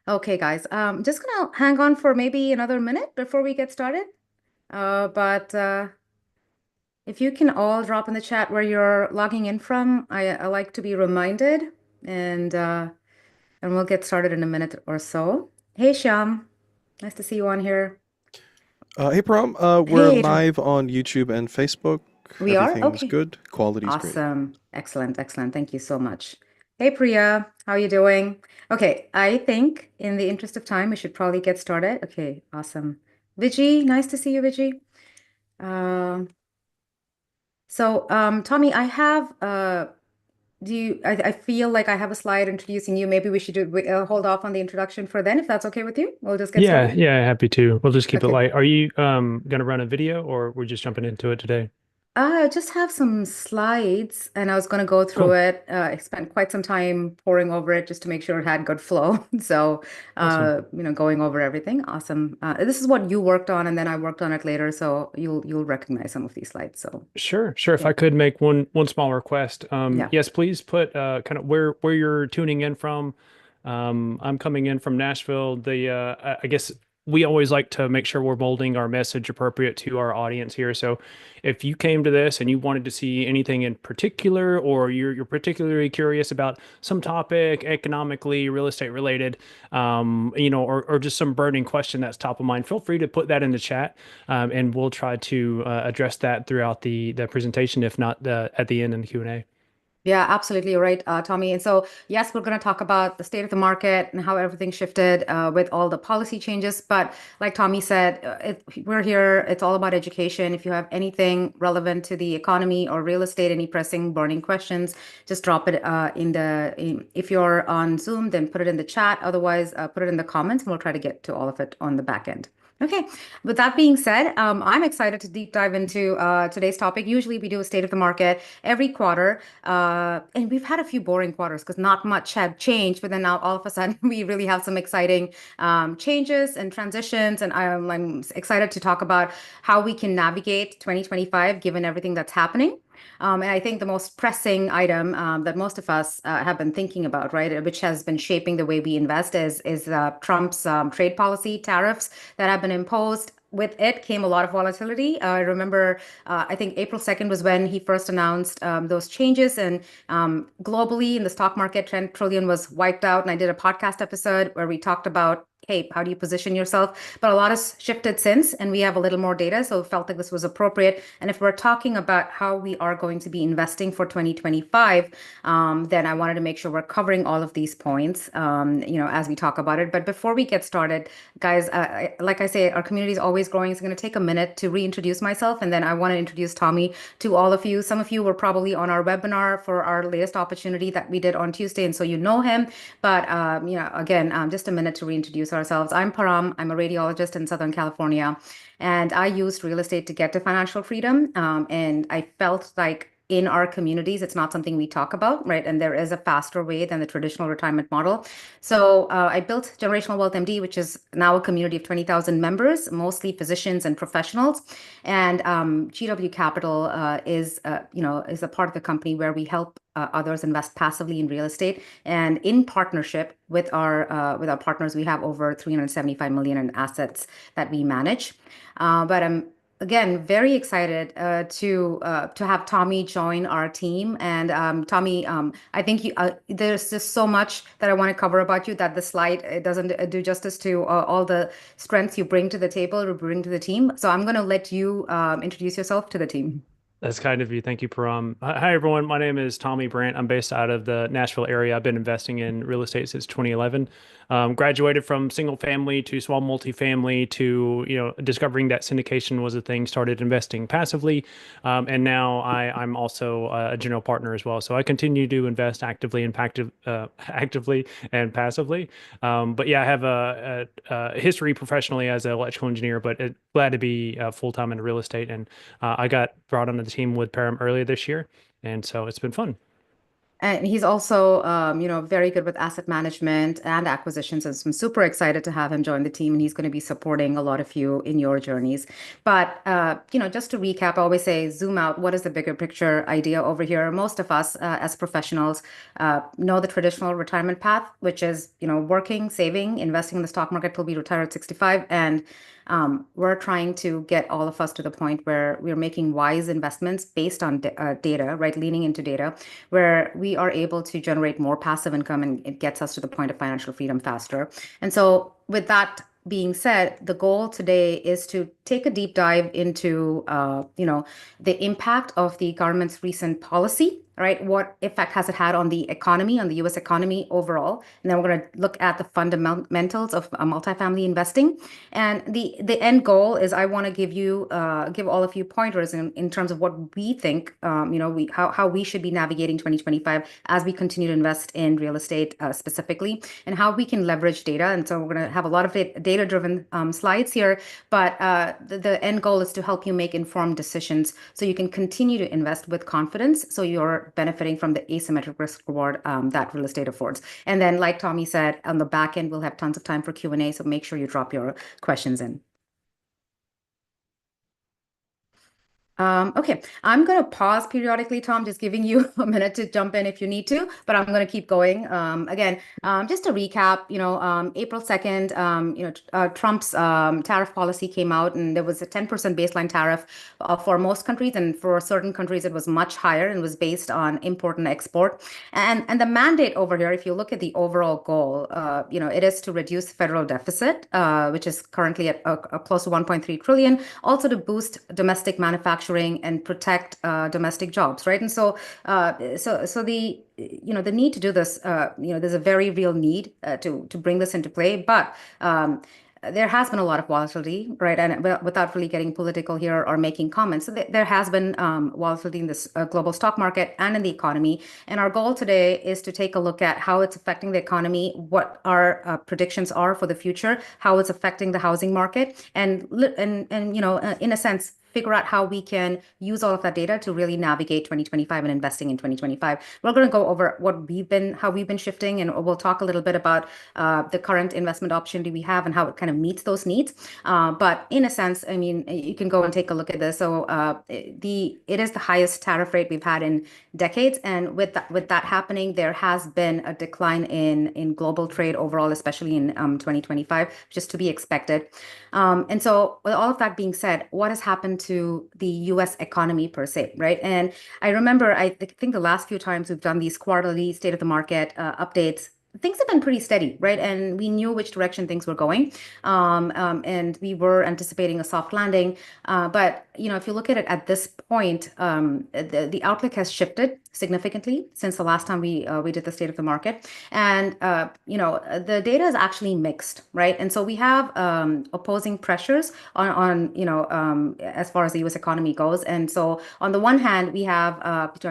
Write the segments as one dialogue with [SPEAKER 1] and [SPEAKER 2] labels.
[SPEAKER 1] Okay, guys. Just gonna hang on for maybe another minute before we get started. But if you can all drop in the chat where you're logging in from, I like to be reminded, and uh, and we'll get started in a minute or so. Hey, Shyam, nice to see you on here.
[SPEAKER 2] Hey, Param. We're
[SPEAKER 1] Hey, Adrian.
[SPEAKER 2] live on YouTube and Facebook.
[SPEAKER 1] We are?
[SPEAKER 2] Everything's
[SPEAKER 1] Okay.
[SPEAKER 2] good. Quality's great.
[SPEAKER 1] Awesome. Excellent, excellent. Thank you so much. Hey, Priya, how are you doing? Okay, I think in the interest of time, we should probably get started. Okay, awesome. Viji, nice to see you, Viji. Um, Tommy, I have I feel like I have a slide introducing you. Maybe we should hold off on the introduction for then, if that's okay with you. We'll just get
[SPEAKER 3] Yeah,
[SPEAKER 1] started.
[SPEAKER 3] yeah, happy to. We'll just keep it
[SPEAKER 1] Okay.
[SPEAKER 3] light. Are you gonna run a video or we're just jumping into it today?
[SPEAKER 1] I just have some slides and I was going to go through
[SPEAKER 3] Cool.
[SPEAKER 1] it. I spent quite some time poring over it just to make sure it had good flow.
[SPEAKER 3] Awesome.
[SPEAKER 1] Going over everything. Awesome. This is what you worked on and then I worked on it later, so you'll recognize some of these slides. So,
[SPEAKER 3] Sure, sure. If
[SPEAKER 1] yeah.
[SPEAKER 3] I could make one small request,
[SPEAKER 1] Yeah.
[SPEAKER 3] yes, please put kind of where you're tuning in from. I'm coming in from Nashville. I guess we always like to make sure we're molding our message appropriate to our audience here. So, if you came to this and you wanted to see anything in particular, or you're particularly curious about some topic, economically, real estate related, or just some burning question that's top of mind, feel free to put that in the chat, and we'll try to address that throughout the presentation, if not at the end in the Q&A.
[SPEAKER 1] Yeah, absolutely. You're right, Tommy. And so, yes, we're going to talk about the state of the market and how everything shifted with all the policy changes. But like Tommy said, we're here. It's all about education. If you have anything relevant to the economy or real estate, any pressing, burning questions, just drop it if you're on Zoom, then put it in the chat. Otherwise, put it in the comments and we'll try to get to all of it on the back end. Okay, with that being said, I'm excited to deep dive into today's topic. Usually, we do a state of the market every quarter. And we've had a few boring quarters because not much had changed, but then now all of a sudden we really have some exciting changes and transitions. And I'm excited to talk about how we can navigate 2025 given everything that's happening. And I think the most pressing item that most of us have been thinking about, right, which has been shaping the way we invest, is Trump's trade policy tariffs that have been imposed. With it came a lot of volatility. I remember, I think April 2nd was when he first announced those changes. And globally, in the stock market, 10 trillion was wiped out. And I did a podcast episode where we talked about, hey, how do you position yourself? But a lot has shifted since, and we have a little more data. So it felt like this was appropriate. And if we're talking about how we are going to be investing for 2025, then I wanted to make sure we're covering all of these points, as we talk about it. But before we get started, guys, like I say, our community is always growing. It's going to take a minute to reintroduce myself, and then I want to introduce Tommy to all of you. Some of you were probably on our webinar for our latest opportunity that we did on Tuesday, and so you know him. But again, just a minute to reintroduce ourselves. I'm Param. I'm a radiologist in Southern California, and I used real estate to get to financial freedom. And I felt like in our communities, it's not something we talk about, right? And there is a faster way than the traditional retirement model. So I built Generational Wealth MD, which is now a community of 20,000 members, mostly physicians and professionals. And GW Capital is a part of the company where we help others invest passively in real estate. And in partnership with our partners, we have over 375 million in assets that we manage. But I'm again very excited to have Tommy join our team. And Tommy, I think there's just so much that I want to cover about you that the slide it doesn't do justice to all the strengths you bring to the table or bring to the team. So I'm going to let you introduce yourself to the team.
[SPEAKER 3] That's kind of you. Thank you, Param. Hi, everyone. My name is Tommy Brandt. I'm based out of the Nashville area. I've been investing in real estate since 2011. Graduated from single family to small multifamily to, discovering that syndication was a thing, started investing passively. And now I'm also a general partner as well. So I continue to invest actively and passively. But yeah, I have a history professionally as an electrical engineer, but glad to be full-time in real estate. And I got brought onto the team with Param earlier this year, and so it's been fun.
[SPEAKER 1] And he's also, very good with asset management and acquisitions. And so I'm super excited to have him join the team. And he's going to be supporting a lot of you in your journeys. But, just to recap, I always say zoom out. What is the bigger picture idea over here? Most of us as professionals know the traditional retirement path, which is, working, saving, investing in the stock market till we retire at 65. And we're trying to get all of us to the point where we're making wise investments based on data, right? Leaning into data, where we are able to generate more passive income and it gets us to the point of financial freedom faster. And so, with that being said, the goal today is to take a deep dive into, the impact of the government's recent policy, right? What effect has it had on the economy, on the U.S. economy overall? And then we're going to look at the fundamentals of multifamily investing. And the end goal is I want to give all of you pointers in terms of what we think, how we should be navigating 2025 as we continue to invest in real estate specifically, and how we can leverage data. And so we're going to have a lot of data-driven slides here, but the end goal is to help you make informed decisions so you can continue to invest with confidence, so you're benefiting from the asymmetric risk reward that real estate affords. And then, like Tommy said, on the back end, we'll have tons of time for Q&A, so make sure you drop your questions in. Okay, I'm going to pause periodically, Tom, just giving you a minute to jump in if you need to, but I'm going to keep going. Again, just to recap, April 2nd, Trump's tariff policy came out, and there was a 10% baseline tariff for most countries, and for certain countries it was much higher and was based on import and export. And the mandate over here, if you look at the overall goal, it is to reduce federal deficit, which is currently at close to 1.3 trillion, also to boost domestic manufacturing and protect domestic jobs, right? And so, the need to do this, there's a very real need to bring this into play, but there has been a lot of volatility, right? And without really getting political here or making comments, so there has been volatility in this global stock market and in the economy. And our goal today is to take a look at how it's affecting the economy, what our predictions are for the future, how it's affecting the housing market, and in a sense, figure out how we can use all of that data to really navigate 2025 and investing in 2025. We're going to go over how we've been shifting, and we'll talk a little bit about the current investment opportunity we have and how it kind of meets those needs. But in a sense, I mean, you can go and take a look at this. So it is the highest tariff rate we've had in decades, and with that happening, there has been a decline in global trade overall, especially in 2025, just to be expected. And so, with all of that being said, what has happened to the US economy per se, right? And I remember, I think the last few times we've done these quarterly state of the market updates, things have been pretty steady, right? And we knew which direction things were going. And we were anticipating a soft landing. But, if you look at it at this point, the outlook has shifted significantly since the last time we did the state of the market. And, the data is actually mixed, right? And so we have opposing pressures on as far as the US economy goes. And so on the one hand, we have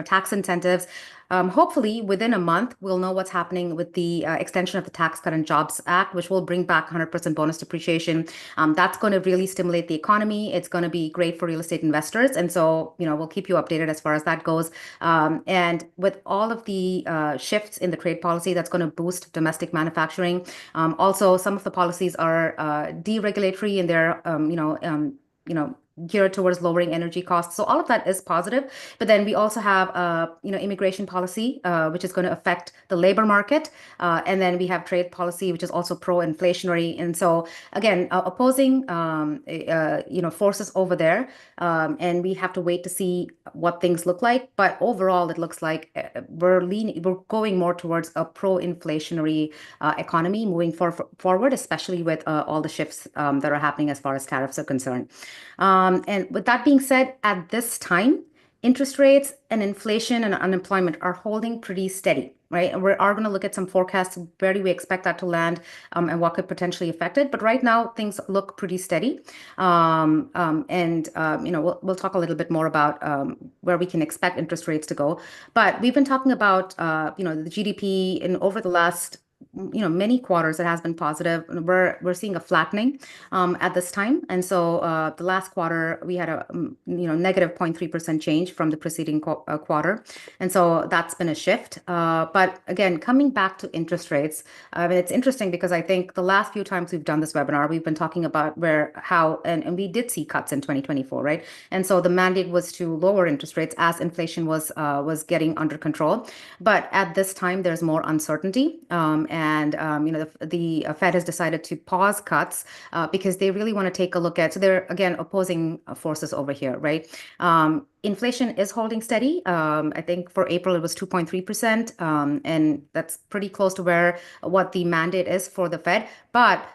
[SPEAKER 1] tax incentives. Hopefully, within a month, we'll know what's happening with the extension of the Tax Cut and Jobs Act, which will bring back 100% bonus depreciation. That's going to really stimulate the economy. It's going to be great for real estate investors. And so, we'll keep you updated as far as that goes. And with all of the shifts in the trade policy, that's going to boost domestic manufacturing. Also, some of the policies are deregulatory in their, geared towards lowering energy costs. So all of that is positive. But then we also have, immigration policy, which is going to affect the labor market. And then we have trade policy, which is also pro-inflationary. And so, again, opposing, forces over there. And we have to wait to see what things look like. But overall, it looks like we're going more towards a pro-inflationary economy moving forward, especially with all the shifts that are happening as far as tariffs are concerned. And with that being said, at this time, interest rates and inflation and unemployment are holding pretty steady, right? And we are going to look at some forecasts, where do we expect that to land, and what could potentially affect it. But right now, things look pretty steady. We'll talk a little bit more about where we can expect interest rates to go. But we've been talking about, the GDP over the last many quarters it has been positive. We're seeing a flattening at this time, and so the last quarter we had a negative 0.3% change from the preceding quarter, and so that's been a shift. But again, coming back to interest rates, I mean, it's interesting because I think the last few times we've done this webinar, we've been talking about and we did see cuts in 2024, right? And so the mandate was to lower interest rates as inflation was getting under control. But at this time, there's more uncertainty, and the Fed has decided to pause cuts because they really want to take a look at. So they're again opposing forces over here, right? Inflation is holding steady. I think for April it was 2.3%, and that's pretty close to what the mandate is for the Fed. But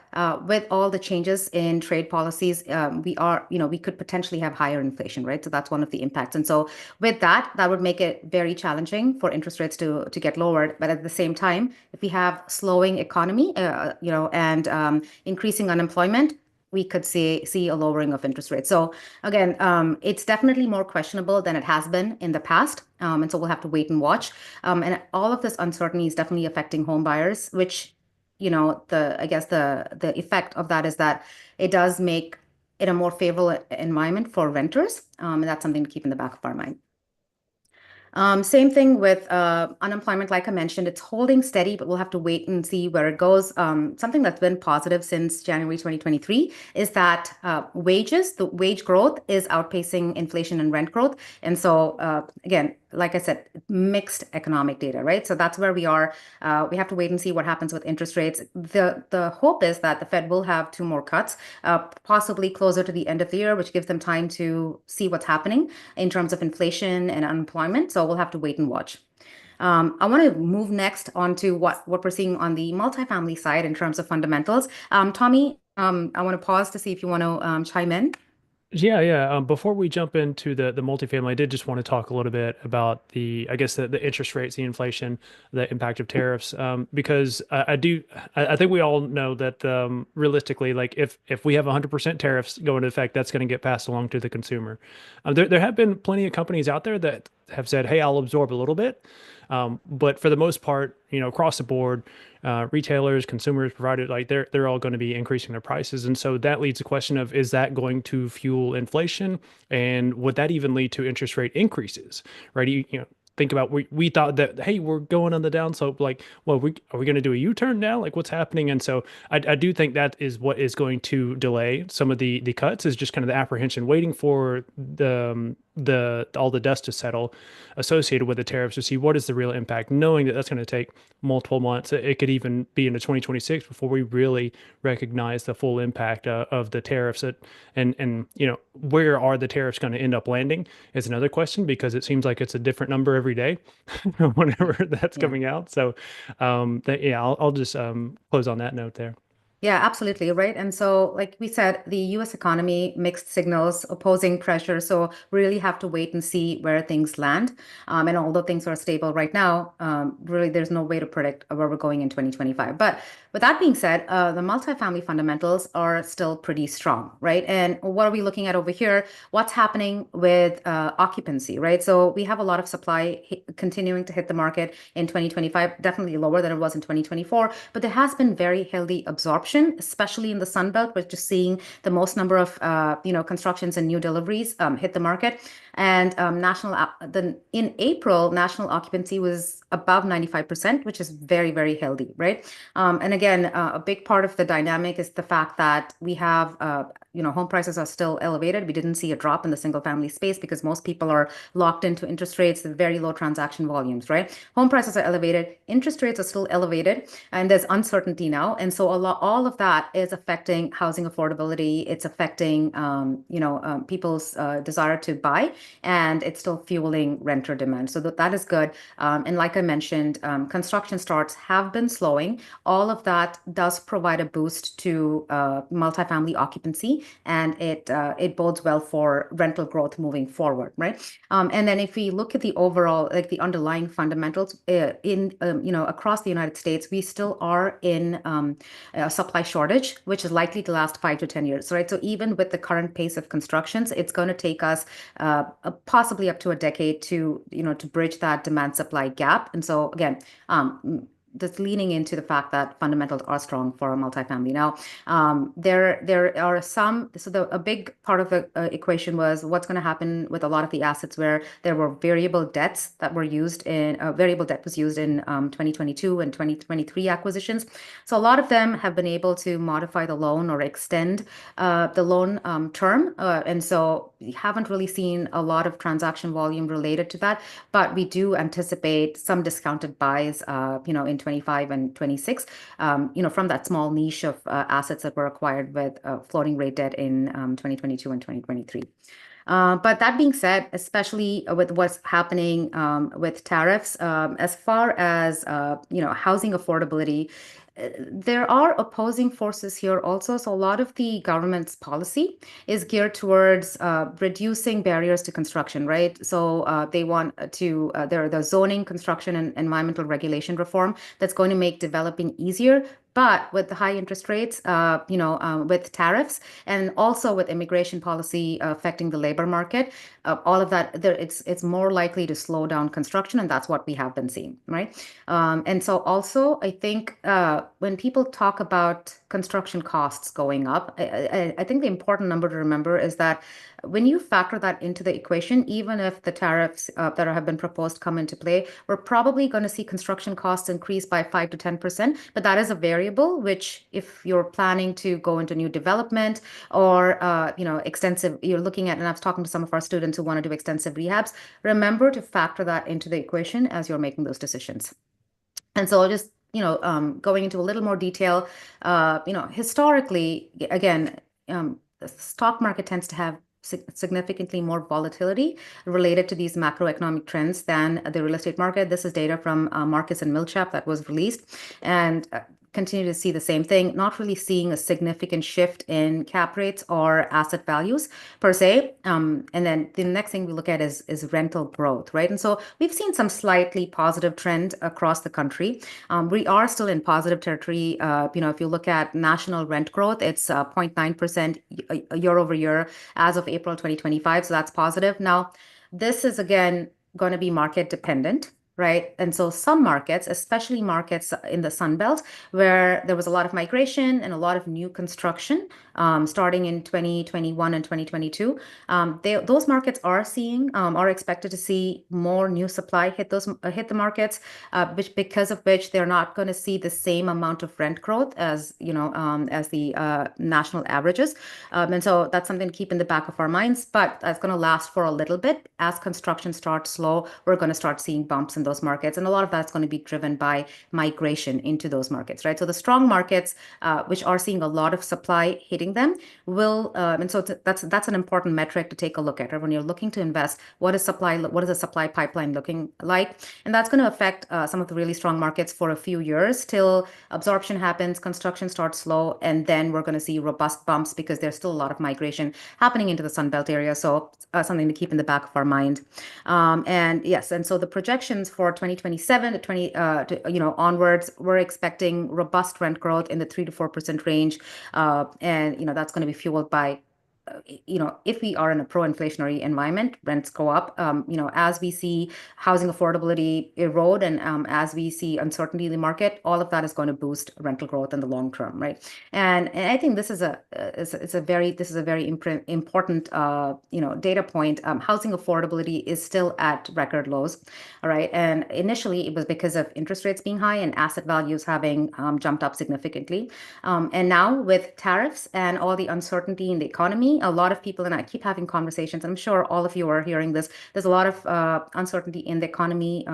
[SPEAKER 1] with all the changes in trade policies, we could potentially have higher inflation, right? So that's one of the impacts. And so with that would make it very challenging for interest rates to get lowered. But at the same time, if we have slowing economy, and increasing unemployment, we could see a lowering of interest rates. So again, it's definitely more questionable than it has been in the past. And so we'll have to wait and watch. And all of this uncertainty is definitely affecting home buyers, which, I guess the effect of that is that it does make it a more favorable environment for renters. And that's something to keep in the back of our mind. Same thing with unemployment, like I mentioned, it's holding steady, but we'll have to wait and see where it goes. Something that's been positive since January 2023 is that the wage growth is outpacing inflation and rent growth. And so, again, like I said, mixed economic data, right? So that's where we are. We have to wait and see what happens with interest rates. The hope is that the Fed will have 2 more cuts, possibly closer to the end of the year, which gives them time to see what's happening in terms of inflation and unemployment. So we'll have to wait and watch. I want to move next on to what we're seeing on the multifamily side in terms of fundamentals. Tommy, I want to pause to see if you want to chime in.
[SPEAKER 3] Yeah. Before we jump into the multifamily, I did just want to talk a little bit about the interest rates, the inflation, the impact of tariffs, because I think we all know that realistically, like if we have 100% tariffs go into effect, that's going to get passed along to the consumer. There have been plenty of companies out there that have said, "Hey, I'll absorb a little bit," but for the most part, across the board, retailers, consumers, providers, like they're all going to be increasing their prices. And so that leads to the question of, is that going to fuel inflation? And would that even lead to interest rate increases, right? Think about, we thought that, hey, we're going on the downslope. Like, well, are we going to do a U-turn now? Like, what's happening? And so I do think that is what is going to delay some of the cuts, is just kind of the apprehension, waiting for all the dust to settle associated with the tariffs to see what is the real impact, knowing that that's going to take multiple months. It could even be into 2026 before we really recognize the full impact of the tariffs. And where are the tariffs going to end up landing is another question, because it seems like it's a different number every day whenever that's coming out. So I'll just close on that note there.
[SPEAKER 1] Yeah, absolutely. Right. And so, like we said, the US economy, mixed signals, opposing pressure. So we really have to wait and see where things land. And although things are stable right now, really there's no way to predict where we're going in 2025. But with that being said, the multifamily fundamentals are still pretty strong, right? And what are we looking at over here? What's happening with occupancy, right? So we have a lot of supply continuing to hit the market in 2025, definitely lower than it was in 2024, but there has been very healthy absorption, especially in the Sun Belt. We're just seeing the most number of constructions and new deliveries hit the market. And in April, national occupancy was above 95%, which is very, very healthy, right? And again, a big part of the dynamic is the fact that we have, home prices are still elevated. We didn't see a drop in the single family space because most people are locked into interest rates with very low transaction volumes, right? Home prices are elevated, interest rates are still elevated, and there's uncertainty now. And so all of that is affecting housing affordability. It's affecting, people's desire to buy, and it's still fueling renter demand. So that is good. And like I mentioned, construction starts have been slowing. All of that does provide a boost to multifamily occupancy, and it bodes well for rental growth moving forward, right? And then if we look at the overall, like the underlying fundamentals across the United States, we still are in a supply shortage, which is likely to last 5 to 10 years, right? So even with the current pace of constructions, it's going to take us possibly up to a decade to bridge that demand supply gap. And so again, just leaning into the fact that fundamentals are strong for a multifamily. Now, there are some. So a big part of the equation was what's going to happen with a lot of the assets where there were variable debts that were used in variable debt was used in 2022 and 2023 acquisitions. So a lot of them have been able to modify the loan or extend the loan term, and so we haven't really seen a lot of transaction volume related to that. But we do anticipate some discounted buys, in 25 and 26, from that small niche of assets that were acquired with floating rate debt in 2022 and 2023. But that being said, especially with what's happening with tariffs, as far as housing affordability, there are opposing forces here also. So a lot of the government's policy is geared towards reducing barriers to construction, right? So they want to the zoning, construction, and environmental regulation reform that's going to make developing easier. But with the high interest rates, with tariffs, and also with immigration policy affecting the labor market, all of that, it's more likely to slow down construction, and that's what we have been seeing, right? And so also, I think when people talk about construction costs going up, I think the important number to remember is that when you factor that into the equation, even if the tariffs that have been proposed come into play, we're probably going to see construction costs increase by 5 to 10%. But that is a variable, which if you're planning to go into new development or, extensive, you're looking at, and I was talking to some of our students who want to do extensive rehabs, remember to factor that into the equation as you're making those decisions. And so just, going into a little more detail, historically, again, the stock market tends to have significantly more volatility related to these macroeconomic trends than the real estate market. This is data from Marcus and Millichap that was released, and continue to see the same thing, not really seeing a significant shift in cap rates or asset values per se. And then the next thing we look at is rental growth, right? And so we've seen some slightly positive trend across the country. We are still in positive territory. If you look at national rent growth, it's 0.9% year over year as of April 2025. So that's positive. Now, this is again going to be market dependent, right? And so some markets, especially markets in the Sun Belt, where there was a lot of migration and a lot of new construction starting in 2021 and 2022, those markets are expected to see more new supply hit the markets, because of which they're not going to see the same amount of rent growth as the national averages. And so that's something to keep in the back of our minds, but that's going to last for a little bit. As construction starts slow, we're going to start seeing bumps in those markets. And a lot of that's going to be driven by migration into those markets, right? So the strong markets, which are seeing a lot of supply hitting them, will, and so that's an important metric to take a look at, right? When you're looking to invest, what is the supply pipeline looking like? And that's going to affect some of the really strong markets for a few years till absorption happens, construction starts slow, and then we're going to see robust bumps because there's still a lot of migration happening into the Sun Belt area. So something to keep in the back of our mind. And yes, and so the projections for 2027 onwards, we're expecting robust rent growth in the 3 to 4% range, and that's going to be fueled by if we are in a pro-inflationary environment, rents go up. As we see housing affordability erode and as we see uncertainty in the market, all of that is going to boost rental growth in the long term, right? And I think this is a very important data point. Housing affordability is still at record lows, all right. And initially, it was because of interest rates being high and asset values having jumped up significantly. And now with tariffs and all the uncertainty in the economy, a lot of people, and I keep having conversations, I'm sure all of you are hearing this, there's a lot of uncertainty in the economy.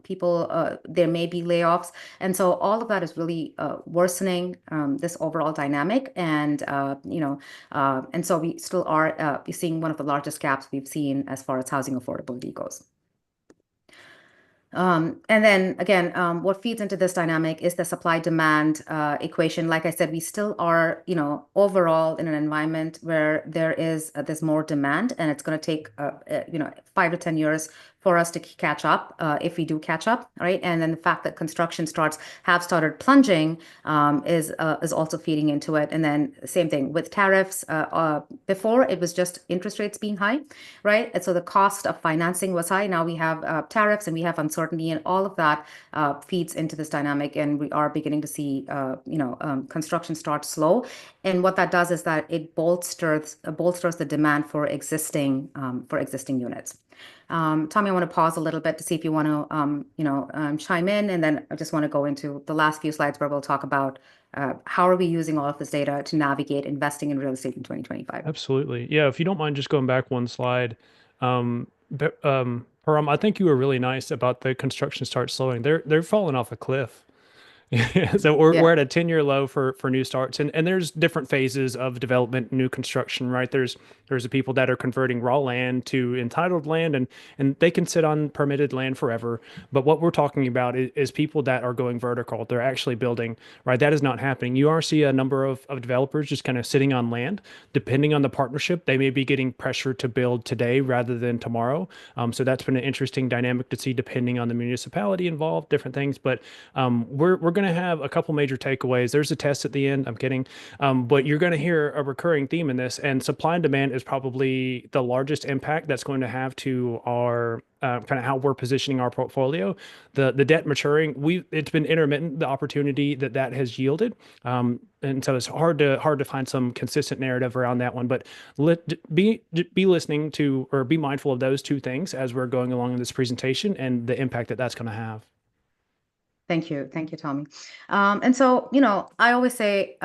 [SPEAKER 1] People, there may be layoffs. And so all of that is really worsening this overall dynamic. And, and so we still are seeing one of the largest gaps we've seen as far as housing affordability goes. And then again, what feeds into this dynamic is the supply-demand equation. Like I said, we still are, overall in an environment where there's more demand, and it's going to take, 5 to 10 years for us to catch up if we do catch up, right? And then the fact that construction starts have started plunging is also feeding into it. And then same thing with tariffs. Before it was just interest rates being high, right? And so the cost of financing was high. Now we have tariffs and we have uncertainty, and all of that feeds into this dynamic. And we are beginning to see, construction start slow. And what that does is that it bolsters the demand for existing units. Tommy, I want to pause a little bit to see if you want to, chime in, and then I just want to go into the last few slides where we'll talk about how are we using all of this data to navigate investing in real estate in 2025.
[SPEAKER 3] Absolutely. Yeah, if you don't mind just going back one slide. Param, I think you were really nice about the construction start slowing. They're falling off a cliff. Yeah, so we're at a 10-year low for new starts, and there's different phases of development, new construction, right? There's the people that are converting raw land to entitled land, and they can sit on permitted land forever. But what we're talking about is people that are going vertical. They're actually building, right? That is not happening. You are see a number of developers just kind of sitting on land. Depending on the partnership, they may be getting pressure to build today rather than tomorrow. So that's been an interesting dynamic to see depending on the municipality involved, different things. But we're going to have a couple major takeaways. There's a test at the end. I'm kidding. But you're going to hear a recurring theme in this, and supply and demand is probably the largest impact that's going to have to our kind of how we're positioning our portfolio. The debt maturing, it's been intermittent, the opportunity that has yielded. And so it's hard to find some consistent narrative around that one. But be listening to, or be mindful of those two things as we're going along in this presentation and the impact that that's going to have.
[SPEAKER 1] Thank you, Tommy. And so, I always say,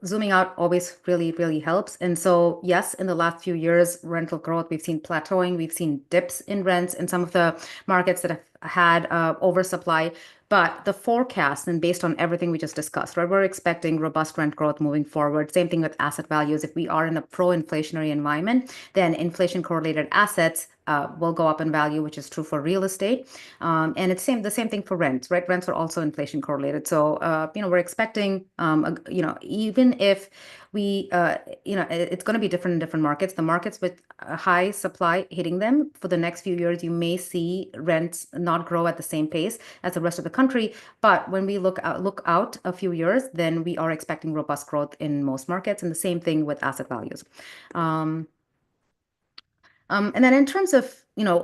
[SPEAKER 1] zooming out always really, really helps. And so, yes, in the last few years, rental growth, we've seen plateauing, we've seen dips in rents in some of the markets that have had oversupply. But the forecast, and based on everything we just discussed, right, we're expecting robust rent growth moving forward. Same thing with asset values. If we are in a pro-inflationary environment, then inflation correlated assets will go up in value, which is true for real estate. And it's the same thing for rents, right? Rents are also inflation correlated. So, we're expecting, even if it's going to be different in different markets. The markets with a high supply hitting them for the next few years, you may see rents not grow at the same pace as the rest of the country. But when we look out a few years, then we are expecting robust growth in most markets, and the same thing with asset values. And then in terms of,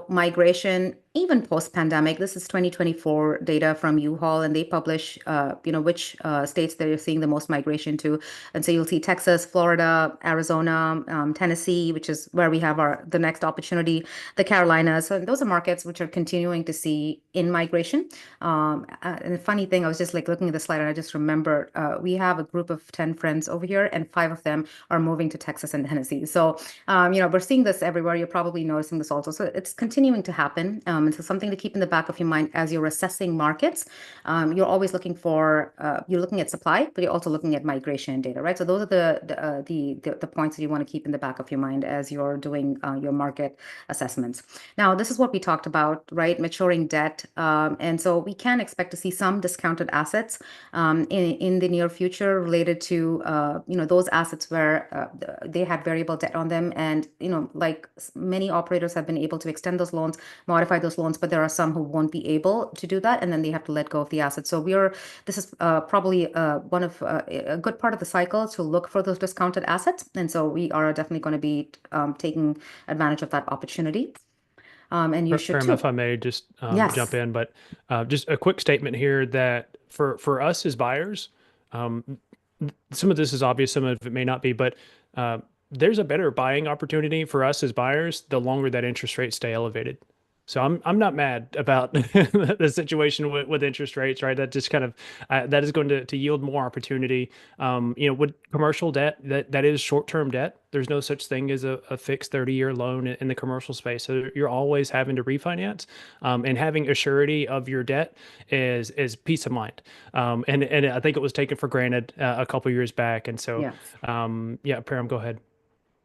[SPEAKER 1] migration, even post-pandemic, this is 2024 data from U-Haul, and they publish, which states they're seeing the most migration to. And so you'll see Texas, Florida, Arizona, Tennessee, which is where we have the next opportunity, the Carolinas. So those are markets which are continuing to see in migration. And the funny thing, I was just looking at the slide, and I just remembered we have a group of 10 friends over here, and 5 of them are moving to Texas and Tennessee. So, we're seeing this everywhere. You're probably noticing this also. So it's continuing to happen. And so something to keep in the back of your mind as you're assessing markets. You're always looking at supply, but you're also looking at migration data, right? So those are the points that you want to keep in the back of your mind as you're doing your market assessments. Now, this is what we talked about, right? Maturing debt. And so we can expect to see some discounted assets in the near future related to, those assets where they had variable debt on them. And, like many operators have been able to extend those loans, modify those loans, but there are some who won't be able to do that, and then they have to let go of the assets. So this is probably one of a good part of the cycle to look for those discounted assets, and so we are definitely going to be taking advantage of that opportunity. And you should too.
[SPEAKER 3] If I may just
[SPEAKER 1] Yes.
[SPEAKER 3] jump in, but just a quick statement here that for us as buyers, some of this is obvious, some of it may not be, but there's a better buying opportunity for us as buyers the longer that interest rates stay elevated. So I'm not mad about the situation with interest rates, right? That just kind of that is going to yield more opportunity. With commercial debt, that is short-term debt. There's no such thing as a fixed 30-year loan in the commercial space. So you're always having to refinance, and having a surety of your debt is peace of mind. And I think it was taken for granted a couple years back. And so,
[SPEAKER 1] Yes.
[SPEAKER 3] Param, go ahead.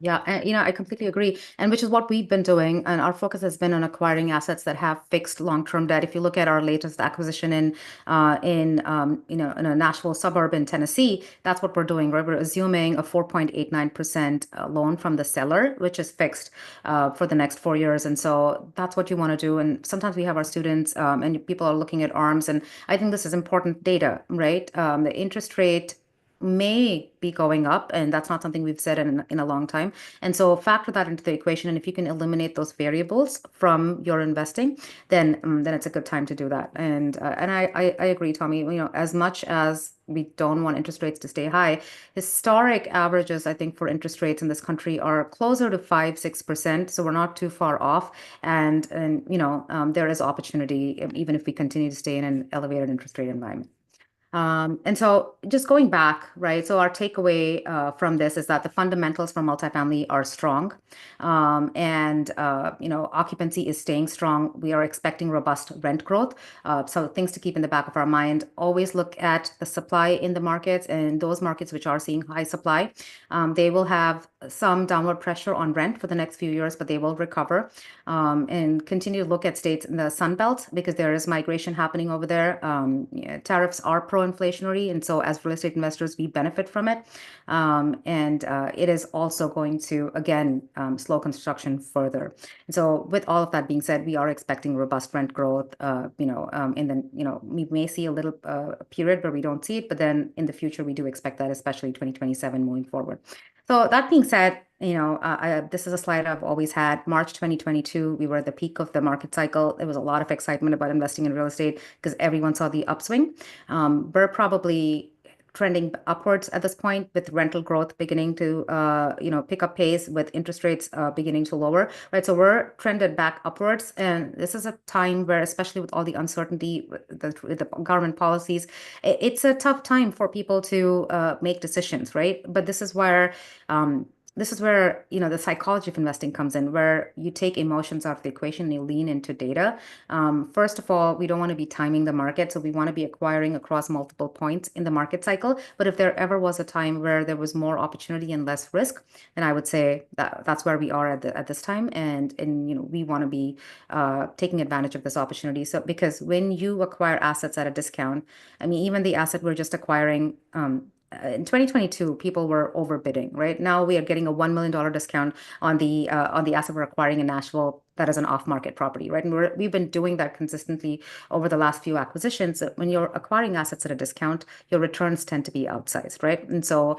[SPEAKER 1] Yeah, and I completely agree. And which is what we've been doing. And our focus has been on acquiring assets that have fixed long-term debt. If you look at our latest acquisition in a Nashville suburb in Tennessee, that's what we're doing, right? We're assuming a 4.89% loan from the seller, which is fixed for the next 4 years. And so that's what you want to do. And sometimes we have our students and people are looking at ARMs, and I think this is important data, right? The interest rate may be going up, and that's not something we've said in a long time. And so factor that into the equation. And if you can eliminate those variables from your investing, then it's a good time to do that. And I agree, Tommy. As much as we don't want interest rates to stay high, historic averages, I think, for interest rates in this country are closer to 5-6%. So we're not too far off. And there is opportunity even if we continue to stay in an elevated interest rate environment. And so just going back, right? So our takeaway from this is that the fundamentals for multifamily are strong. And occupancy is staying strong. We are expecting robust rent growth. So things to keep in the back of our mind. Always look at the supply in the markets, and those markets which are seeing high supply, they will have some downward pressure on rent for the next few years, but they will recover. And continue to look at states in the Sun Belt because there is migration happening over there. Tariffs are pro-inflationary, and so as real estate investors, we benefit from it. And it is also going to, again, slow construction further. And so with all of that being said, we are expecting robust rent growth. We may see a little period where we don't see it, but then in the future, we do expect that, especially 2027 moving forward. So that being said, this is a slide I've always had. March 2022, we were at the peak of the market cycle. There was a lot of excitement about investing in real estate because everyone saw the upswing. We're probably trending upwards at this point, with rental growth beginning to pick up pace, with interest rates beginning to lower, right? So we're trended back upwards, and this is a time where, especially with all the uncertainty with the government policies, it's a tough time for people to make decisions, right? But this is where the psychology of investing comes in, where you take emotions out of the equation and you lean into data. First of all, we don't want to be timing the market, so we want to be acquiring across multiple points in the market cycle. But if there ever was a time where there was more opportunity and less risk, then I would say that's where we are at this time, and we want to be taking advantage of this opportunity. So because when you acquire assets at a discount, I mean, even the asset we're just acquiring. In 2022, people were overbidding, right? Now we are getting a $1 million discount on the asset we're acquiring in Nashville that is an off-market property, right? And we've been doing that consistently over the last few acquisitions. When you're acquiring assets at a discount, your returns tend to be outsized, right? And so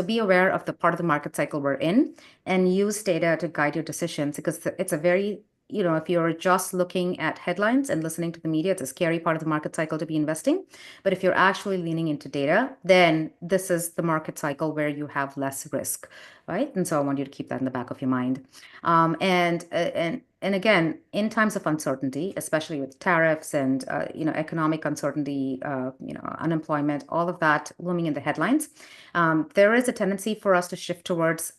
[SPEAKER 1] be aware of the part of the market cycle we're in, and use data to guide your decisions, because it's a very if you're just looking at headlines and listening to the media, it's a scary part of the market cycle to be investing. But if you're actually leaning into data, then this is the market cycle where you have less risk, right? And so I want you to keep that in the back of your mind. And again, in times of uncertainty, especially with tariffs and economic uncertainty, unemployment, all of that looming in the headlines, there is a tendency for us to shift towards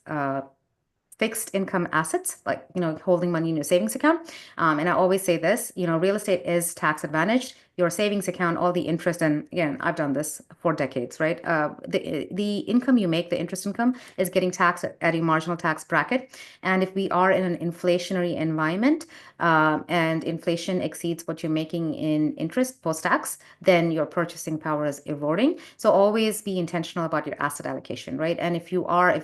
[SPEAKER 1] fixed income assets, like holding money in your savings account. And I always say this, real estate is tax advantaged. Your savings account, all the interest, and again, I've done this for decades, right? The income you make, the interest income, is getting taxed at a marginal tax bracket. And if we are in an inflationary environment, and inflation exceeds what you're making in interest post-tax, then your purchasing power is eroding. So always be intentional about your asset allocation, right? And if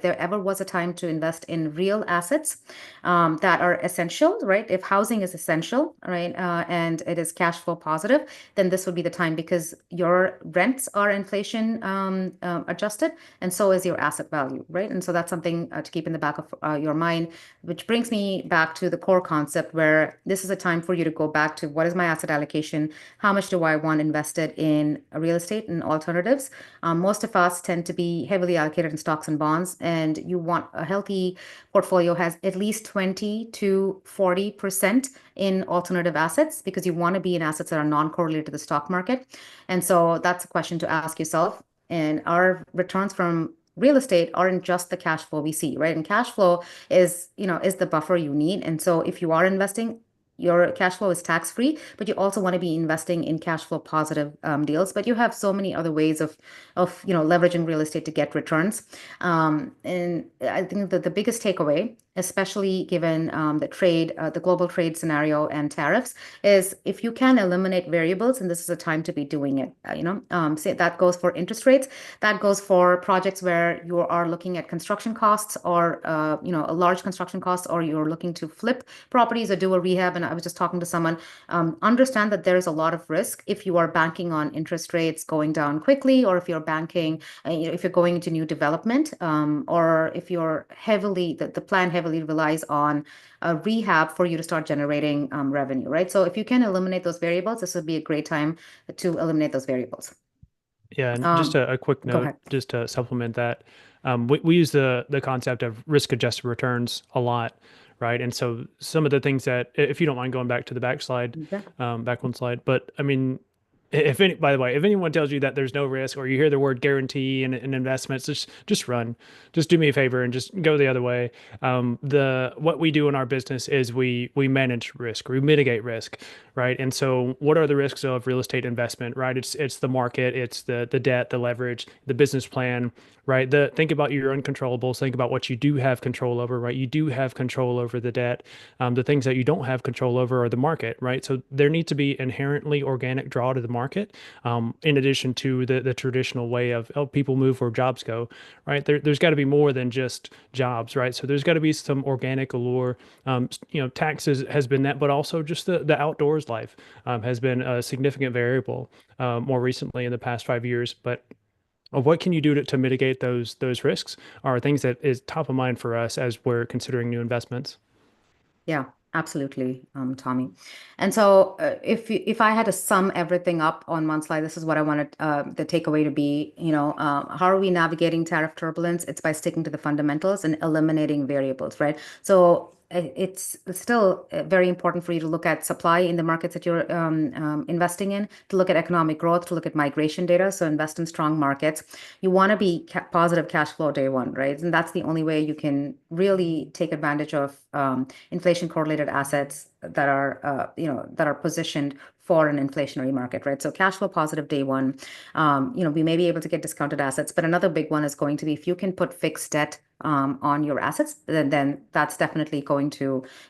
[SPEAKER 1] there ever was a time to invest in real assets that are essential, right? If housing is essential, right, and it is cash flow positive, then this would be the time, because your rents are inflation adjusted, and so is your asset value, right? And so that's something to keep in the back of your mind, which brings me back to the core concept, where this is a time for you to go back to, what is my asset allocation? How much do I want invested in real estate and alternatives? Most of us tend to be heavily allocated in stocks and bonds, and you want a healthy portfolio has at least 20 to 40% in alternative assets, because you want to be in assets that are non-correlated to the stock market. And so that's a question to ask yourself. And our returns from real estate aren't just the cash flow we see, right? And cash flow is the buffer you need. And so if you are investing, your cash flow is tax free, but you also want to be investing in cash flow positive deals. But you have so many other ways of leveraging real estate to get returns. And I think that the biggest takeaway, especially given the global trade scenario and tariffs, is if you can eliminate variables, and this is a time to be doing it. Say that goes for interest rates, that goes for projects where you are looking at construction costs or a large construction costs, or you're looking to flip properties or do a rehab. And I was just talking to someone. Understand that there is a lot of risk if you are banking on interest rates going down quickly, or if you're banking, if you're going into new development, or if you're the plan heavily relies on a rehab for you to start generating revenue, right? So if you can eliminate those variables, this would be a great time to eliminate those variables.
[SPEAKER 3] Yeah, and just a quick
[SPEAKER 1] Go
[SPEAKER 3] note,
[SPEAKER 1] ahead.
[SPEAKER 3] just to supplement that, we use the concept of risk-adjusted returns a lot, right? And so some of the things that, if you don't mind going back to the back slide,
[SPEAKER 1] Yeah.
[SPEAKER 3] back one slide, but I mean, by the way, if anyone tells you that there's no risk, or you hear the word guarantee in investments, just run. Just do me a favor and just go the other way. What we do in our business is we manage risk, we mitigate risk, right? And so what are the risks of real estate investment, right? It's the market, it's the debt, the leverage, the business plan, right? Think about your uncontrollables, think about what you do have control over, right? You do have control over the debt. The things that you don't have control over are the market, right? So there needs to be inherently organic draw to the market, in addition to the traditional way of, oh, people move where jobs go, right? There's got to be more than just jobs, right? So there's got to be some organic allure. Taxes has been that, but also just the outdoors life has been a significant variable more recently in the past 5 years. But what can you do to mitigate those risks are things that is top of mind for us as we're considering new investments.
[SPEAKER 1] Yeah, absolutely, Tommy. And so, if I had to sum everything up on one slide, this is what I wanted the takeaway to be. How are we navigating tariff turbulence? It's by sticking to the fundamentals and eliminating variables, right? So it's still very important for you to look at supply in the markets that you're investing in, to look at economic growth, to look at migration data. So invest in strong markets. You want to be positive cash flow day one, right? And that's the only way you can really take advantage of inflation correlated assets that are positioned for an inflationary market, right? So cash flow positive day one. We may be able to get discounted assets, but another big one is going to be if you can put fixed debt on your assets, then that's definitely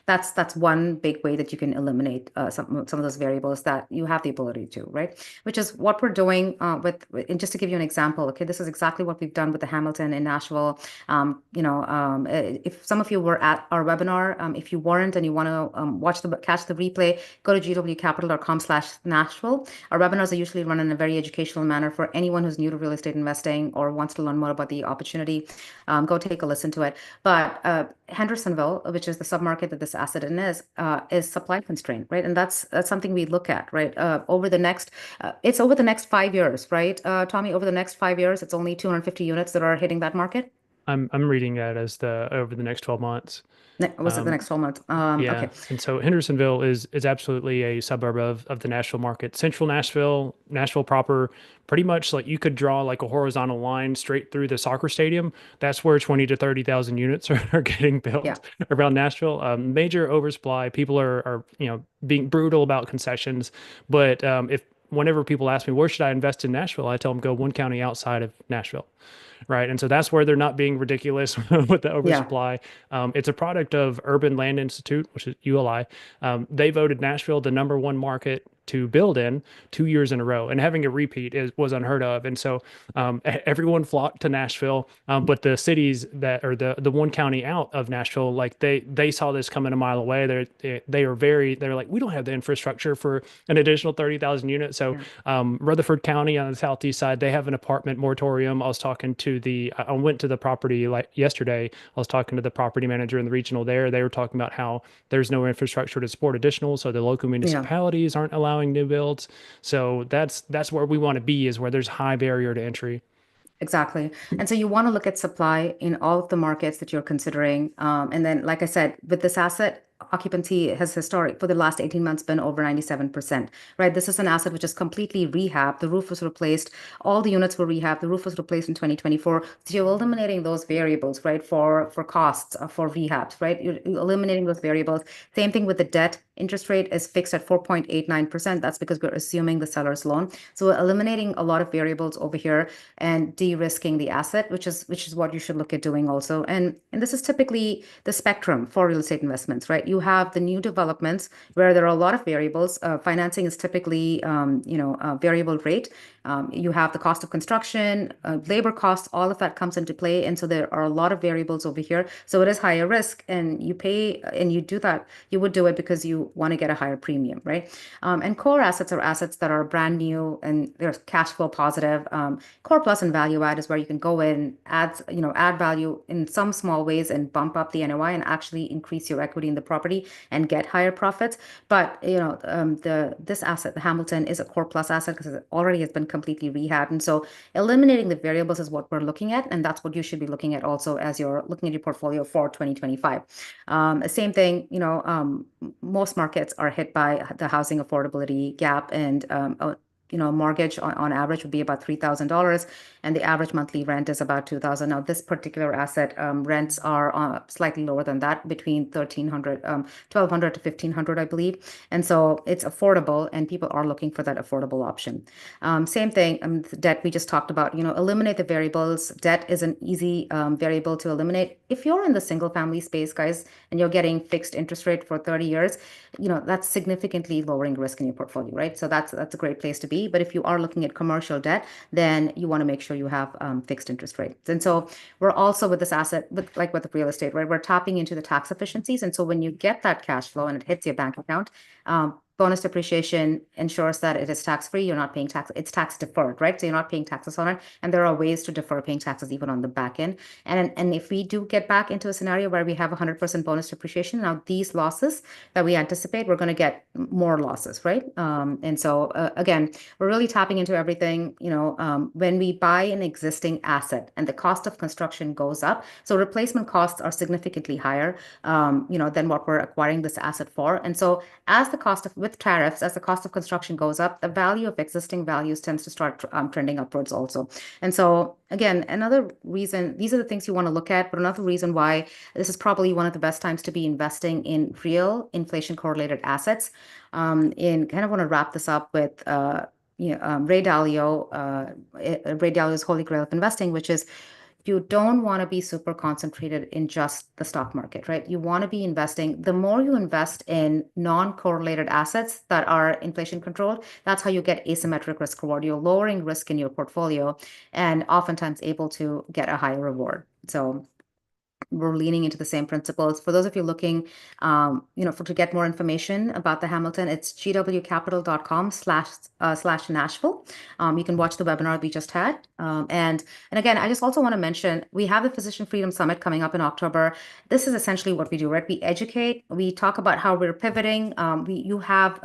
[SPEAKER 1] that's one big way that you can eliminate some of those variables that you have the ability to, right? Which is what we're doing and just to give you an example, okay, this is exactly what we've done with the Hamilton in Nashville. If some of you were at our webinar, if you weren't and you want to catch the replay, go to gwcapital.com/Nashville. Our webinars are usually run in a very educational manner for anyone who's new to real estate investing or wants to learn more about the opportunity. Go take a listen to it. But Hendersonville, which is the submarket that this asset is supply constrained, right? And that's something we look at, right? Over the next 5 years, right? Tommy, over the next 5 years, it's only 250 units that are hitting that market.
[SPEAKER 3] I'm reading that as over the next 12 months.
[SPEAKER 1] Was it the next 12 months?
[SPEAKER 3] Yeah.
[SPEAKER 1] Okay.
[SPEAKER 3] And so Hendersonville is absolutely a suburb of the Nashville market. Central Nashville proper, pretty much like you could draw like a horizontal line straight through the soccer stadium. That's where 20 to 30,000 units are getting built around Nashville. Major oversupply. People are being brutal about concessions. But whenever people ask me, where should I invest in Nashville? I tell them go one county outside of Nashville. Right. And so that's where they're not being ridiculous with the oversupply. It's a product of Urban Land Institute, which is ULI. They voted Nashville the #1 market to build in 2 years in a row, and having a repeat was unheard of. And so everyone flocked to Nashville, but the cities that are the one county out of Nashville, like they saw this coming a mile away. They're like, we don't have the infrastructure for an additional 30,000 units. So Rutherford County on the southeast side, they have an apartment moratorium. I went to the property like yesterday. I was talking to the property manager in the regional there. They were talking about how there's no infrastructure to support additional, so the local municipalities aren't allowing new builds. So that's where we want to be, is where there's high barrier to entry.
[SPEAKER 1] Exactly. And so you want to look at supply in all of the markets that you're considering. And then, like I said, with this asset, occupancy has for the last 18 months been over 97%, right? This is an asset which is completely rehabbed. The roof was replaced. All the units were rehabbed. The roof was replaced in 2024. So you're eliminating those variables, right? For costs, for rehabs, right? You're eliminating those variables. Same thing with the debt interest rate is fixed at 4.89%. That's because we're assuming the seller's loan. So we're eliminating a lot of variables over here and de-risking the asset, which is what you should look at doing also. And this is typically the spectrum for real estate investments, right? You have the new developments where there are a lot of variables. Financing is typically, a variable rate. You have the cost of construction, labor costs, all of that comes into play. And so there are a lot of variables over here. So it is higher risk, and you pay and you do that. You would do it because you want to get a higher premium, right? And core assets are assets that are brand new and they're cash flow positive. Core plus and value add is where you can go in, add value in some small ways and bump up the NOI and actually increase your equity in the property and get higher profits. But this asset, the Hamilton, is a core plus asset because it already has been completely rehabbed. And so eliminating the variables is what we're looking at. And that's what you should be looking at also as you're looking at your portfolio for 2025. Same thing, most markets are hit by the housing affordability gap, and mortgage on average would be about $3,000, and the average monthly rent is about $2,000. Now, this particular asset rents are slightly lower than that, between 1,200 to 1,500, I believe. And so it's affordable, and people are looking for that affordable option. Same thing, the debt we just talked about, eliminate the variables. Debt is an easy variable to eliminate. If you're in the single family space, guys, and you're getting fixed interest rate for 30 years, that's significantly lowering risk in your portfolio, right? So that's a great place to be. But if you are looking at commercial debt, then you want to make sure you have fixed interest rates. And so we're also with this asset, with the real estate, right? We're tapping into the tax efficiencies. And so when you get that cash flow and it hits your bank account, bonus depreciation ensures that it is tax-free. You're not paying tax. It's tax deferred, right? So you're not paying taxes on it. And there are ways to defer paying taxes even on the back end. And if we do get back into a scenario where we have 100% bonus depreciation, now these losses that we anticipate, we're going to get more losses, right? And so again, we're really tapping into everything. When we buy an existing asset and the cost of construction goes up, so replacement costs are significantly higher, than what we're acquiring this asset for. And so as the cost of with tariffs, as the cost of construction goes up, the value of existing values tends to start trending upwards also. And so again, another reason, these are the things you want to look at, but another reason why this is probably one of the best times to be investing in real inflation correlated assets. And kind of want to wrap this up with Ray Dalio's Holy Grail of Investing, which is you don't want to be super concentrated in just the stock market, right? You want to be investing. The more you invest in non-correlated assets that are inflation controlled, that's how you get asymmetric risk reward. You're lowering risk in your portfolio and oftentimes able to get a higher reward. So we're leaning into the same principles. For those of you looking, to get more information about the Hamilton, it's gwcapital.com/Nashville. You can watch the webinar we just had. And again, I just also want to mention, we have the Physician Freedom Summit coming up in October. This is essentially what we do, right? We educate, we talk about how we're pivoting. You have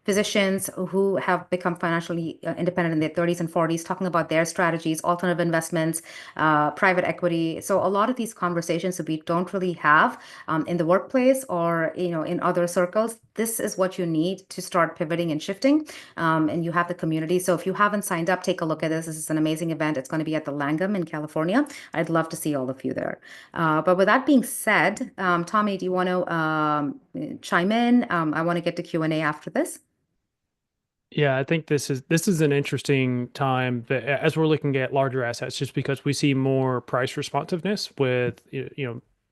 [SPEAKER 1] physicians who have become financially independent in their 30s and 40s, talking about their strategies, alternative investments, private equity. So a lot of these conversations that we don't really have in the workplace or in other circles, this is what you need to start pivoting and shifting. And you have the community. So if you haven't signed up, take a look at this. This is an amazing event. It's going to be at the Langham in California. I'd love to see all of you there. But with that being said, Tommy, do you want to chime in? I want to get to Q&A after this.
[SPEAKER 3] Yeah, I think this is an interesting time that as we're looking at larger assets, just because we see more price responsiveness with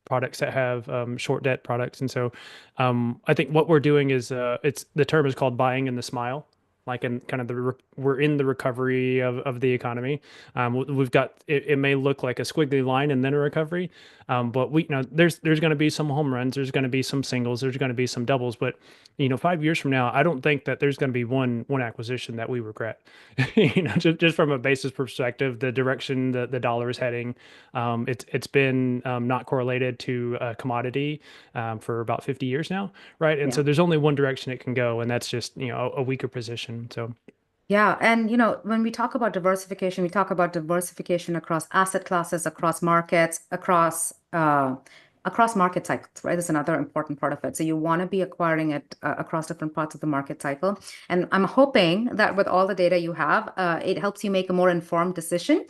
[SPEAKER 3] products that have short debt products, and so I think what we're doing is the term is called buying in the smile. Like in kind of we're in the recovery of the economy. We've got it may look like a squiggly line and then a recovery, but there's going to be some home runs, there's going to be some singles, there's going to be some doubles. But 5 years from now, I don't think that there's going to be one acquisition that we regret. Just from a basis perspective, the direction the dollar is heading, it's been not correlated to a commodity for about 50 years now, right? And so there's only one direction it can go, and that's just a weaker position. So
[SPEAKER 1] yeah, and when we talk about diversification, we talk about diversification across asset classes, across markets, across across market cycles, right? That's another important part of it. So you want to be acquiring it across different parts of the market cycle. And I'm hoping that with all the data you have, it helps you make a more informed decision.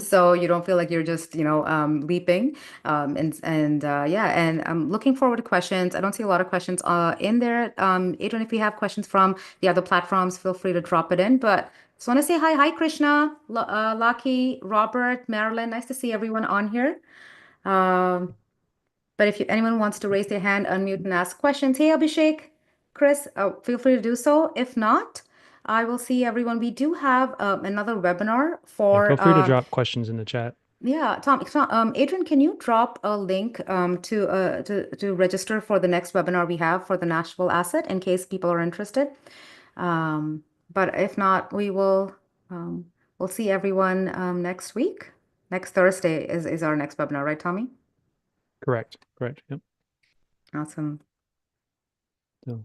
[SPEAKER 1] So you don't feel like you're just, leaping. Yeah, and I'm looking forward to questions. I don't see a lot of questions in there. Adrian, if you have questions from the other platforms, feel free to drop it in. But just want to say hi. Hi, Krishna, Lucky, Robert, Marilyn. Nice to see everyone on here. But if anyone wants to raise their hand, unmute and ask questions, hey, Abhishek, Chris, feel free to do so. If not, I will see everyone. We do have another webinar
[SPEAKER 3] Yeah,
[SPEAKER 1] for
[SPEAKER 3] feel free to drop questions in the chat.
[SPEAKER 1] yeah, Adrian, can you drop a link to register for the next webinar we have for the Nashville asset in case people are interested? But if not, we'll see everyone next week. Next Thursday is our next webinar, right, Tommy?
[SPEAKER 3] Correct. Yep.
[SPEAKER 1] Awesome.
[SPEAKER 3] So,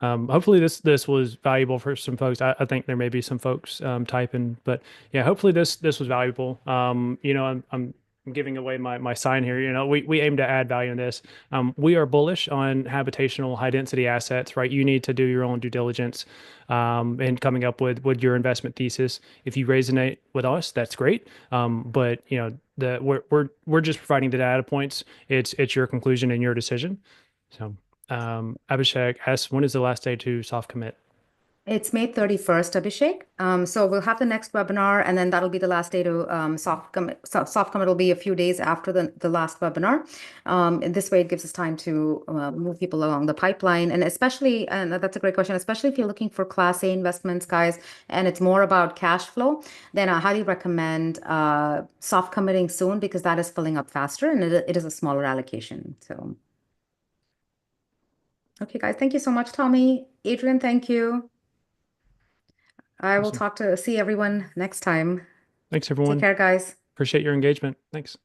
[SPEAKER 3] hopefully this was valuable for some folks. I think there may be some folks typing, but yeah, hopefully this was valuable. I'm giving away my sign here. We aim to add value in this. We are bullish on habitational high density assets, right? You need to do your own due diligence and coming up with your investment thesis. If you resonate with us, that's great. But we're just providing the data points. It's your conclusion and your decision. So. Abhishek asks, when is the last day to soft commit?
[SPEAKER 1] It's May 31st, Abhishek. So we'll have the next webinar, and then that'll be the last day to soft commit. Soft commit will be a few days after the last webinar. And this way, it gives us time to move people along the pipeline. And especially, and that's a great question, especially if you're looking for Class A investments, guys, and it's more about cash flow, then I highly recommend soft committing soon because that is filling up faster and it is a smaller allocation. So. Okay, guys, thank you so much, Tommy. Adrian, thank you. I will
[SPEAKER 3] Awesome.
[SPEAKER 1] see everyone next time.
[SPEAKER 3] Thanks, everyone.
[SPEAKER 1] Take care, guys.
[SPEAKER 3] Appreciate your engagement. Thanks.